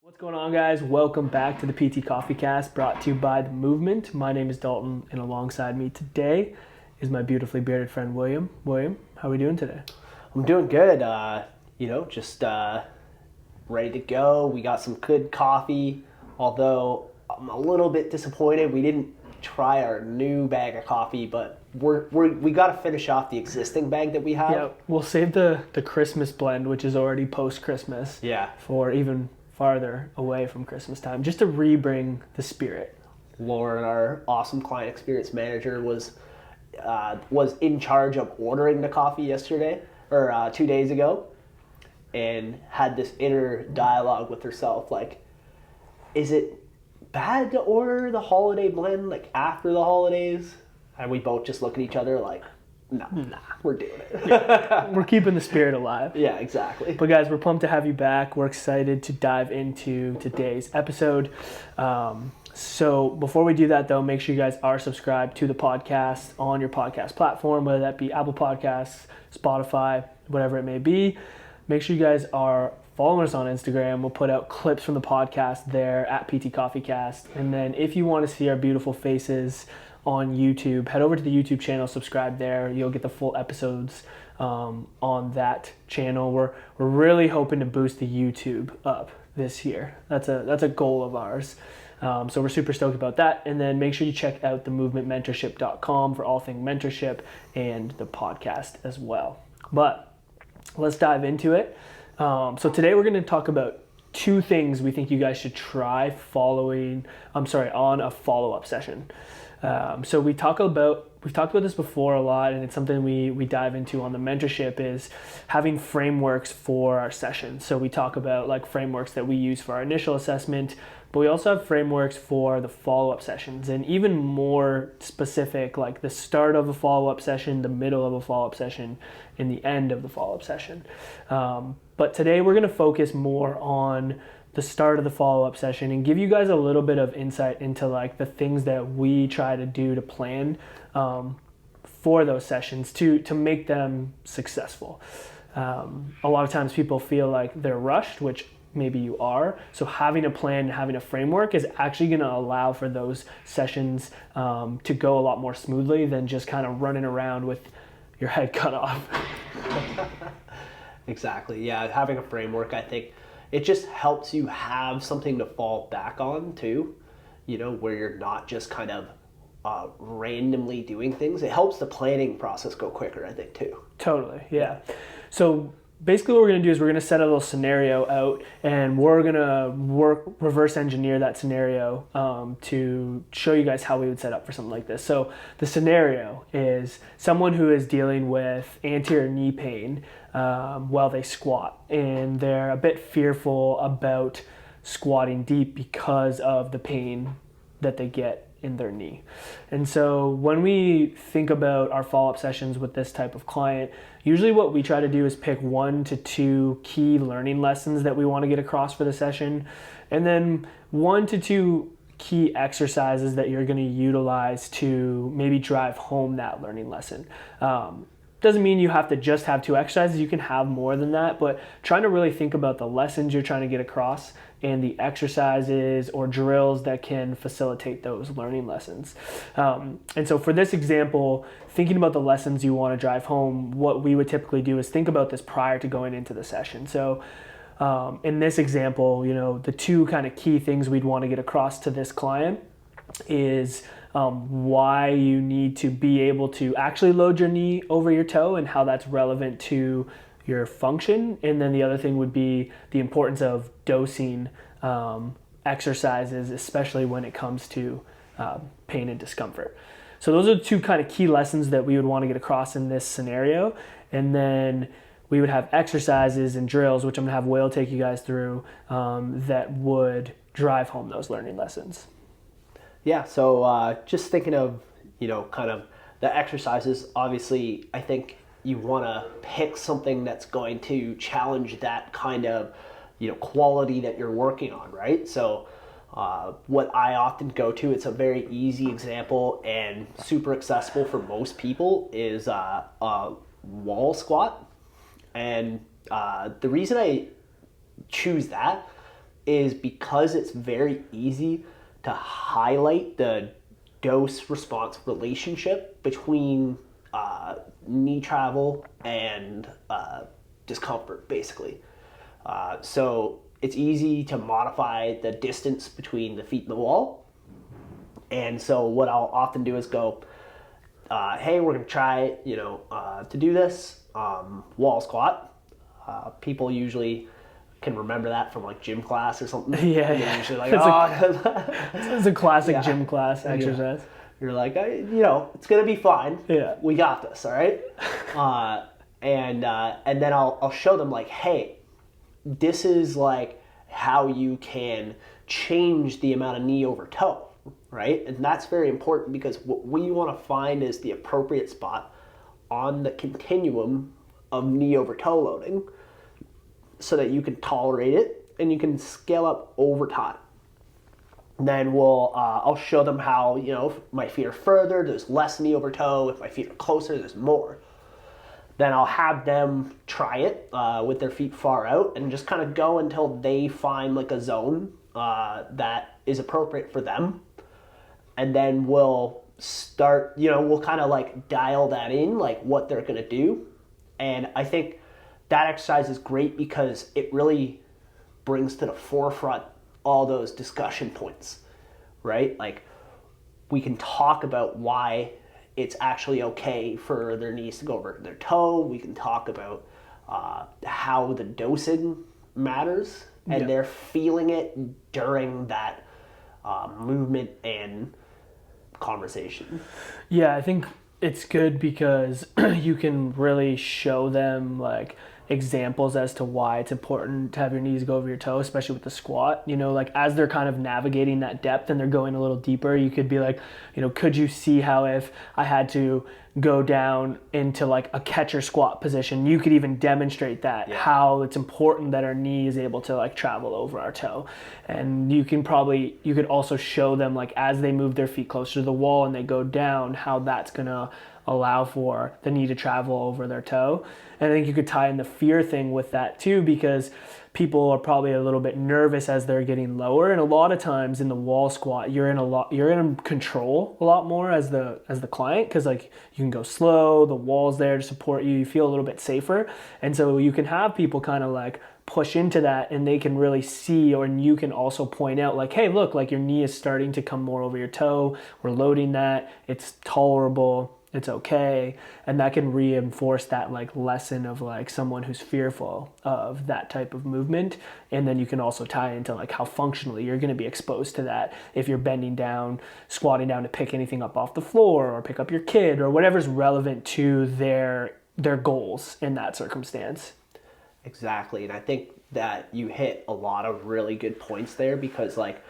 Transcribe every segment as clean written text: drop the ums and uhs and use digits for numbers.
What's going on, guys? Welcome back to the PT Coffee Cast, brought to you by The Movement. My name is Dalton, and alongside me today is my beautifully bearded friend, William. William, how are we doing today? I'm doing good. Just ready to go. We got some good coffee, although I'm a little bit disappointed we didn't try our new bag of coffee, but we got to finish off the existing bag that we have. Yeah, we'll save the Christmas blend, which is already post-Christmas, for even farther away from Christmas time, just to rebring the spirit. Lauren, our awesome client experience manager, was in charge of ordering the coffee yesterday, or 2 days ago, and had this inner dialogue with herself, like, is it bad to order the holiday blend, like, after the holidays? And we both just look at each other like, nah, we're doing it. We're keeping the spirit alive. Yeah, exactly. But guys, we're pumped to have you back. We're excited to dive into today's episode. So before we do that, though, make sure you guys are subscribed to the podcast on your podcast platform, whether that be Apple Podcasts, Spotify, whatever it may be. Make sure you guys are following us on Instagram. We'll put out clips from the podcast there at PT Coffee Cast. And then if you want to see our beautiful faces on YouTube, head over to the YouTube channel, subscribe there. You'll get the full episodes on that channel. We're really hoping to boost the YouTube up this year. That's a goal of ours. So we're super stoked about that. And then make sure you check out themovementmentorship.com for all things mentorship and the podcast as well. But let's dive into it. So today we're going to talk about two things we think you guys should try on a follow-up session. So we've talked about this before a lot, and it's something we dive into on the mentorship, is having frameworks for our sessions. So we talk about like frameworks that we use for our initial assessment, but we also have frameworks for the follow-up sessions, and even more specific, like the start of a follow-up session, the middle of a follow-up session, and the end of the follow-up session. But today we're going to focus more on the start of the follow-up session and give you guys a little bit of insight into like the things that we try to do to plan for those sessions to make them successful. A lot of times people feel like they're rushed, which maybe you are. So having a plan and having a framework is actually going to allow for those sessions to go a lot more smoothly than just kind of running around with your head cut off. Exactly. Yeah, having a framework, I think it just helps you have something to fall back on too, where you're not just kind of randomly doing things. It helps the planning process go quicker, I think, too. Totally, yeah. So basically what we're going to do is we're going to set a little scenario out, and we're going to reverse engineer that scenario to show you guys how we would set up for something like this. So the scenario is someone who is dealing with anterior knee pain while they squat, and they're a bit fearful about squatting deep because of the pain that they get in their knee. And so when we think about our follow-up sessions with this type of client, usually what we try to do is pick 1 to 2 key learning lessons that we want to get across for the session, and then 1 to 2 key exercises that you're going to utilize to maybe drive home that learning lesson. Doesn't mean you have to just have 2 exercises. You can have more than that, but trying to really think about the lessons you're trying to get across and the exercises or drills that can facilitate those learning lessons. And so for this example, thinking about the lessons you want to drive home, what we would typically do is think about this prior to going into the session. So in this example, the 2 kind of key things we'd want to get across to this client is why you need to be able to actually load your knee over your toe and how that's relevant to your function. And then the other thing would be the importance of dosing exercises, especially when it comes to pain and discomfort. So those are the 2 kind of key lessons that we would want to get across in this scenario. And then we would have exercises and drills, which I'm going to have Will take you guys through, that would drive home those learning lessons. Yeah, so just thinking of, kind of the exercises, obviously, I think you want to pick something that's going to challenge that kind of, quality that you're working on, right? So what I often go to, it's a very easy example and super accessible for most people, is a wall squat. And the reason I choose that is because it's very easy to highlight the dose response relationship between knee travel and discomfort, basically. So it's easy to modify the distance between the feet and the wall. And so what I'll often do is go, hey, we're going to try, to do this wall squat. People usually can remember that from like gym class or something. Yeah. Usually like, it's a classic gym class exercise. You're like, it's gonna be fine. Yeah, we got this, all right. And then I'll show them like, hey, this is like how you can change the amount of knee over toe, right? And that's very important because what we want to find is the appropriate spot on the continuum of knee over toe loading, so that you can tolerate it and you can scale up over time. Then I'll show them how, if my feet are further, there's less knee over toe. If my feet are closer, there's more. Then I'll have them try it with their feet far out and just kind of go until they find like a zone that is appropriate for them. And then we'll start, we'll kind of like dial that in, like what they're going to do. And I think that exercise is great because it really brings to the forefront all those discussion points, right? Like we can talk about why it's actually okay for their knees to go over their toe. We can talk about how the dosing matters and they're feeling it during that movement and conversation. Yeah, I think it's good because you can really show them like examples as to why it's important to have your knees go over your toe, especially with the squat. Like as they're kind of navigating that depth and they're going a little deeper, you could be like, could you see how if I had to go down into like a catcher squat position, you could even demonstrate that, how it's important that our knee is able to like travel over our toe. And you could also show them like as they move their feet closer to the wall and they go down, how that's gonna allow for the knee to travel over their toe. And I think you could tie in the fear thing with that too, because people are probably a little bit nervous as they're getting lower. And a lot of times in the wall squat, you're in control a lot more as the client, because like you can go slow, the wall's there to support you, you feel a little bit safer. And so you can have people kind of like push into that and they can really see, and you can also point out like, hey, look, like your knee is starting to come more over your toe. We're loading that. It's tolerable. It's okay. And that can reinforce that like lesson of like someone who's fearful of that type of movement. And then you can also tie into like how functionally you're going to be exposed to that if you're bending down, squatting down to pick anything up off the floor or pick up your kid or whatever's relevant to their goals in that circumstance. Exactly. And I think that you hit a lot of really good points there, because like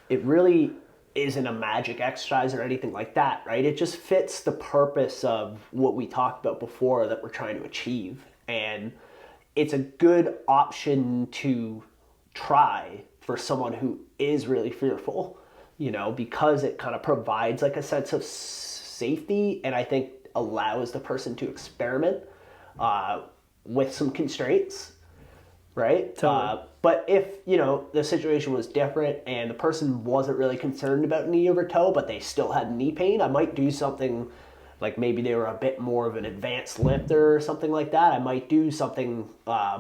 it really isn't a magic exercise or anything like that, right? It just fits the purpose of what we talked about before that we're trying to achieve. And it's a good option to try for someone who is really fearful, because it kind of provides like a sense of safety, and I think allows the person to experiment with some constraints, right? Totally. But if, the situation was different and the person wasn't really concerned about knee over toe, but they still had knee pain, I might do something like maybe they were a bit more of an advanced lifter or something like that. I might do something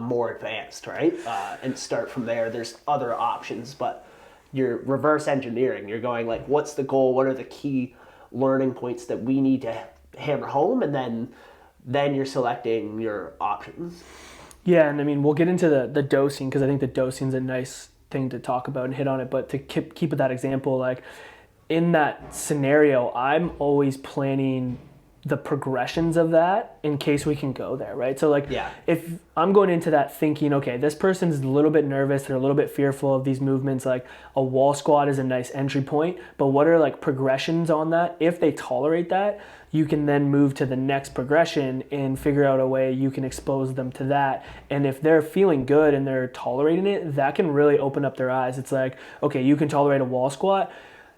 more advanced, right? And start from there. There's other options, but you're reverse engineering. You're going like, what's the goal? What are the key learning points that we need to hammer home? And then you're selecting your options. Yeah, and I mean, we'll get into the dosing, because I think the dosing is a nice thing to talk about and hit on it. But to keep with that example, like in that scenario, I'm always planning the progressions of that in case we can go there, right? So like if I'm going into that thinking, okay, this person's a little bit nervous, they're a little bit fearful of these movements, like a wall squat is a nice entry point, but what are like progressions on that? If they tolerate that, you can then move to the next progression and figure out a way you can expose them to that. And if they're feeling good and they're tolerating it, that can really open up their eyes. It's like, okay, you can tolerate a wall squat.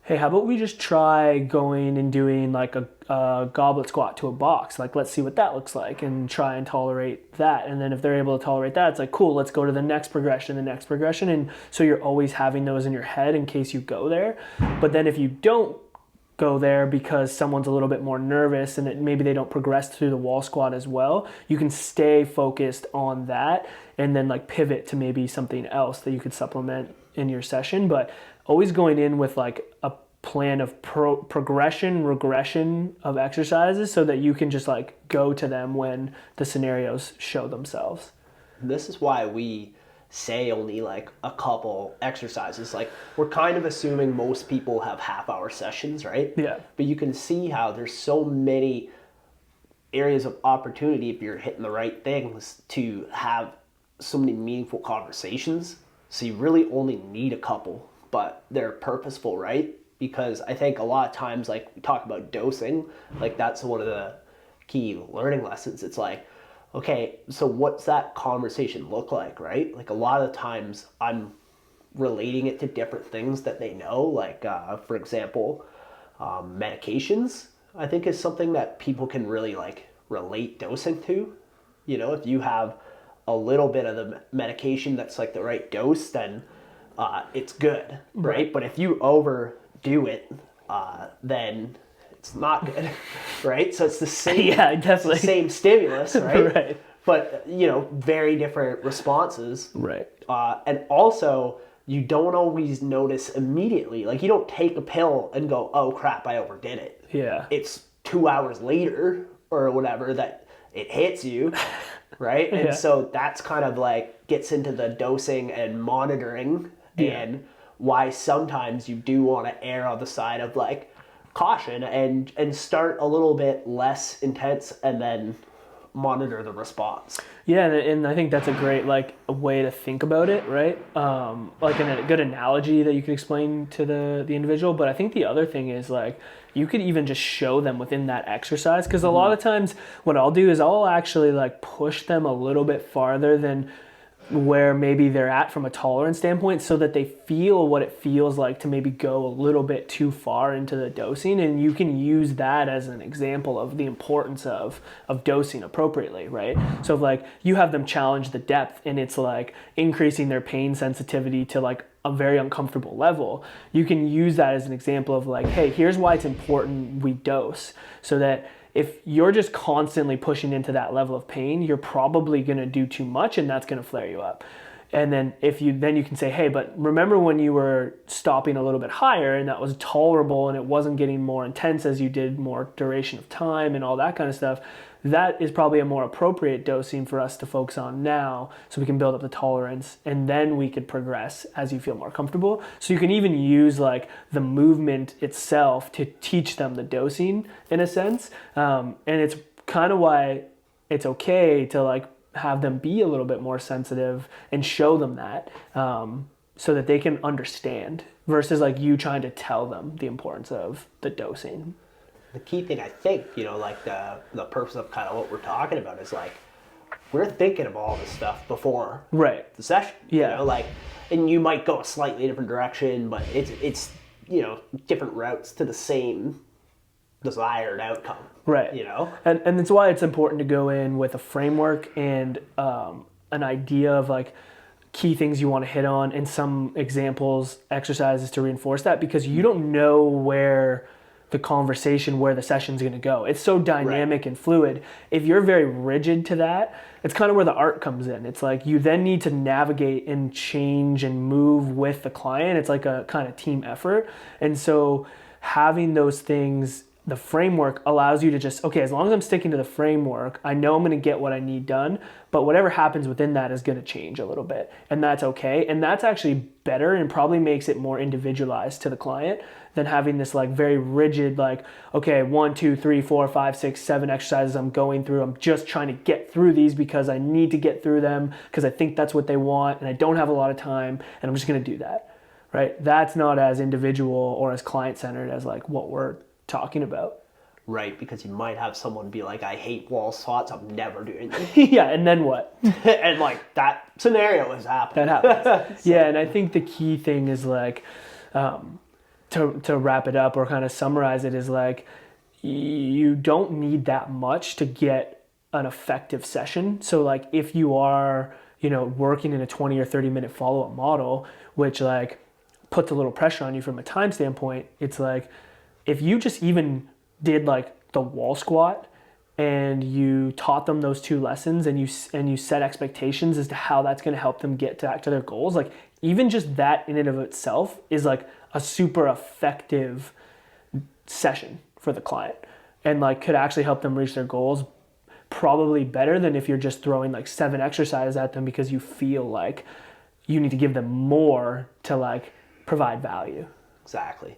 hey, how about we just try going and doing like a goblet squat to a box? Like, let's see what that looks like and try and tolerate that. And then if they're able to tolerate that, it's like, cool, let's go to the next progression. And so you're always having those in your head in case you go there. But then if you don't go there because someone's a little bit more nervous and maybe they don't progress through the wall squat as well, you can stay focused on that and then like pivot to maybe something else that you could supplement in your session. But always going in with like a plan of progression, regression of exercises so that you can just like go to them when the scenarios show themselves. This is why we say only like a couple exercises. Like, we're kind of assuming most people have half-hour sessions, right? Yeah. But you can see how there's so many areas of opportunity if you're hitting the right things to have so many meaningful conversations. So you really only need a couple, but they're purposeful, right? Because I think a lot of times, like, we talk about dosing, like that's one of the key learning lessons. It's like, okay, so what's that conversation look like, right? Like, a lot of the times I'm relating it to different things that they know. Like, for example, medications, I think, is something that people can really like relate dosing to. You know, if you have a little bit of the medication that's like the right dose, then it's good, right? But if you overdo it, then it's not good, right? So it's the same, Yeah, definitely. same stimulus, right? Right. But, you know, very different responses. Right. And also, you don't always notice immediately. Like, you don't take a pill and go, oh crap, I overdid it. Yeah. It's 2 hours later or whatever that it hits you, right? And so that's kind of like gets into the dosing and monitoring and why sometimes you do want to err on the side of like caution and start a little bit less intense and then monitor the response. Yeah, and I think that's a great like a way to think about it, right? Like a good analogy that you could explain to the individual. But I think the other thing is like you could even just show them within that exercise, because a lot of times what I'll do is I'll actually like push them a little bit farther than where maybe they're at from a tolerance standpoint, so that they feel what it feels like to maybe go a little bit too far into the dosing. And you can use that as an example of the importance of dosing appropriately, right? So if like you have them challenge the depth and it's like increasing their pain sensitivity to like a very uncomfortable level, you can use that as an example of like, hey, here's why it's important we dose, so that if you're just constantly pushing into that level of pain, you're probably going to do too much and that's going to flare you up. And then you can say, hey, but remember when you were stopping a little bit higher and that was tolerable and it wasn't getting more intense as you did more duration of time and all that kind of stuff. That is probably a more appropriate dosing for us to focus on now, so we can build up the tolerance and then we could progress as you feel more comfortable. So you can even use like the movement itself to teach them the dosing in a sense. And it's kind of why it's okay to like have them be a little bit more sensitive and show them that, so that they can understand, versus like you trying to tell them the importance of the dosing. The key thing, I think, you know, like the purpose of kind of what we're talking about is like, we're thinking of all this stuff before the session. Yeah. You know, like, and you might go a slightly different direction, but it's you know, different routes to the same desired outcome. Right. You know? And that's why it's important to go in with a framework and an idea of like key things you want to hit on and some examples, exercises to reinforce that, because you don't know where the session's going to go. It's so dynamic and fluid. If you're very rigid to that, it's kind of where the art comes in. It's like you then need to navigate and change and move with the client. It's like a kind of team effort. And so having those things, the framework allows you to just, okay, as long as I'm sticking to the framework, I know I'm going to get what I need done, but whatever happens within that is going to change a little bit, and that's okay. And that's actually better and probably makes it more individualized to the client than having this like very rigid, like, okay, 1, 2, 3, 4, 5, 6, 7 exercises I'm going through. I'm just trying to get through these because I need to get through them because I think that's what they want and I don't have a lot of time and I'm just going to do that, right? That's not as individual or as client-centered as like what we're talking about. Right, because you might have someone be like, I hate wall squats, I'm never doing them. Yeah, and then what? And like that scenario has happened. That happens. So. Yeah, and I think the key thing is like, to wrap it up or kind of summarize it is like, you don't need that much to get an effective session. So like if you are, working in a 20 or 30 minute follow-up model, which like puts a little pressure on you from a time standpoint, it's like if you just even did like the wall squat and you taught them those 2 lessons and you set expectations as to how that's going to help them get back to their goals, like even just that in and of itself is like a super effective session for the client, and like could actually help them reach their goals probably better than if you're just throwing like 7 exercises at them because you feel like you need to give them more to like provide value. Exactly.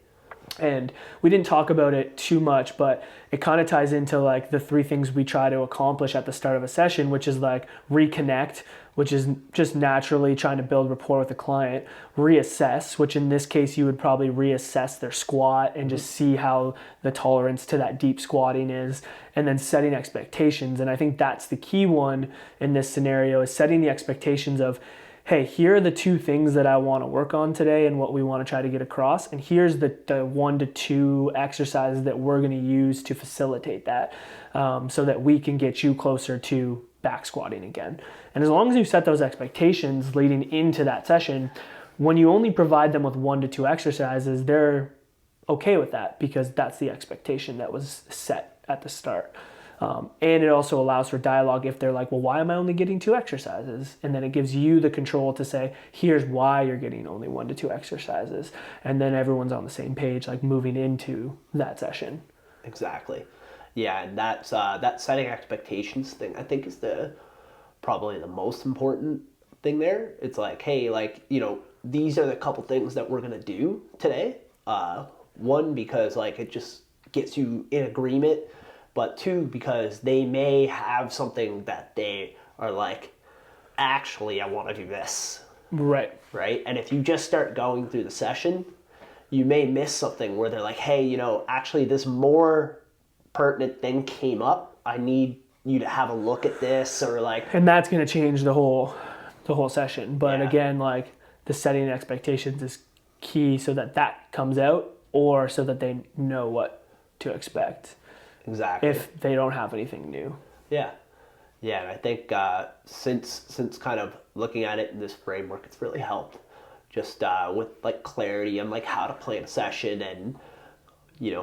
And we didn't talk about it too much, but it kind of ties into like the 3 things we try to accomplish at the start of a session, which is like reconnect, which is just naturally trying to build rapport with the client, reassess, which in this case you would probably reassess their squat and just see how the tolerance to that deep squatting is, and then setting expectations. And I think that's the key one in this scenario, is setting the expectations of, hey, here are the 2 things that I want to work on today and what we want to try to get across. And here's the 1 to 2 exercises that we're going to use to facilitate that, so that we can get you closer to back squatting again. And as long as you set those expectations leading into that session, when you only provide them with 1 to 2 exercises, they're okay with that because that's the expectation that was set at the start. And it also allows for dialogue if they're like, well, why am I only getting 2 exercises? And then it gives you the control to say, here's why you're getting only 1 to 2 exercises. And then everyone's on the same page, like moving into that session. Exactly. Yeah, and that's that setting expectations thing, I think, is probably the most important thing there. It's like, hey, like, these are the couple things that we're going to do today. 1, because like it just gets you in agreement, but 2, because they may have something that they are like, actually, I want to do this. Right. Right? And if you just start going through the session, you may miss something where they're like, hey, actually this more pertinent thing came up. I need you to have a look at this, or like... And that's going to change the whole session. But Yeah. again, like the setting expectations is key so that comes out, or so that they know what to expect. Exactly. If they don't have anything new. Yeah. Yeah, and I think since kind of looking at it in this framework, it's really helped just with like clarity and like how to plan a session and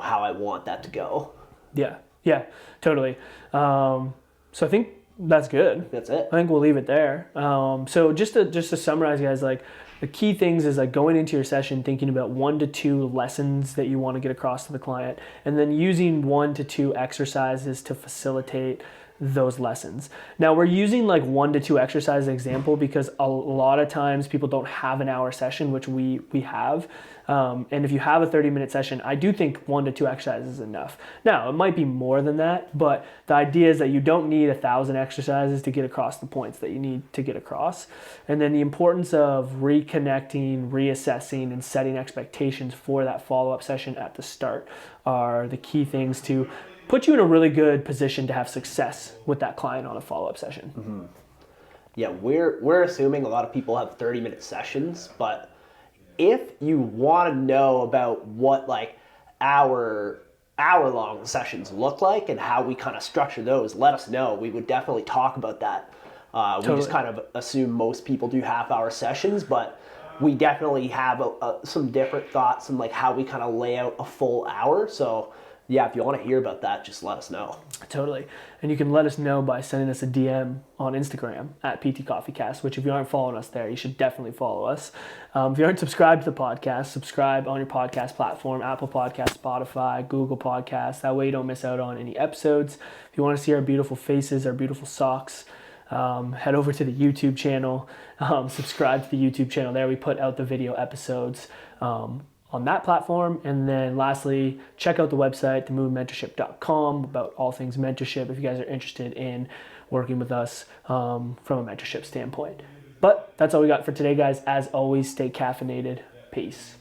how I want that to go. Yeah, totally. So I think that's good. That's it. I think we'll leave it there. So just to summarize, guys, like the key things is like going into your session thinking about 1 to 2 lessons that you want to get across to the client, and then using 1 to 2 exercises to facilitate those lessons. Now we're using like 1 to 2 exercise example because a lot of times people don't have an hour session, which we have. And if you have a 30-minute session, I do think 1 to 2 exercises is enough. Now, it might be more than that, but the idea is that you don't need 1,000 exercises to get across the points that you need to get across. And then the importance of reconnecting, reassessing, and setting expectations for that follow-up session at the start are the key things to put you in a really good position to have success with that client on a follow-up session. Mm-hmm. Yeah, we're assuming a lot of people have 30-minute sessions, but if you want to know about what like hour-long sessions look like and how we kind of structure those, let us know. We would definitely talk about that. We just kind of assume most people do half-hour sessions, but we definitely have some different thoughts on like how we kind of lay out a full hour. So yeah, if you want to hear about that, just let us know. Totally. And you can let us know by sending us a DM on Instagram at PT Coffeecast, which if you aren't following us there, you should definitely follow us. If you aren't subscribed to the podcast, subscribe on your podcast platform, Apple Podcasts, Spotify, Google Podcasts. That way you don't miss out on any episodes. If you want to see our beautiful faces, our beautiful socks, head over to the YouTube channel, subscribe to the YouTube channel there. We put out the video episodes on that platform. And then lastly, check out the website, themoonmentorship.com, about all things mentorship if you guys are interested in working with us from a mentorship standpoint. But that's all we got for today, guys. As always, stay caffeinated. Peace.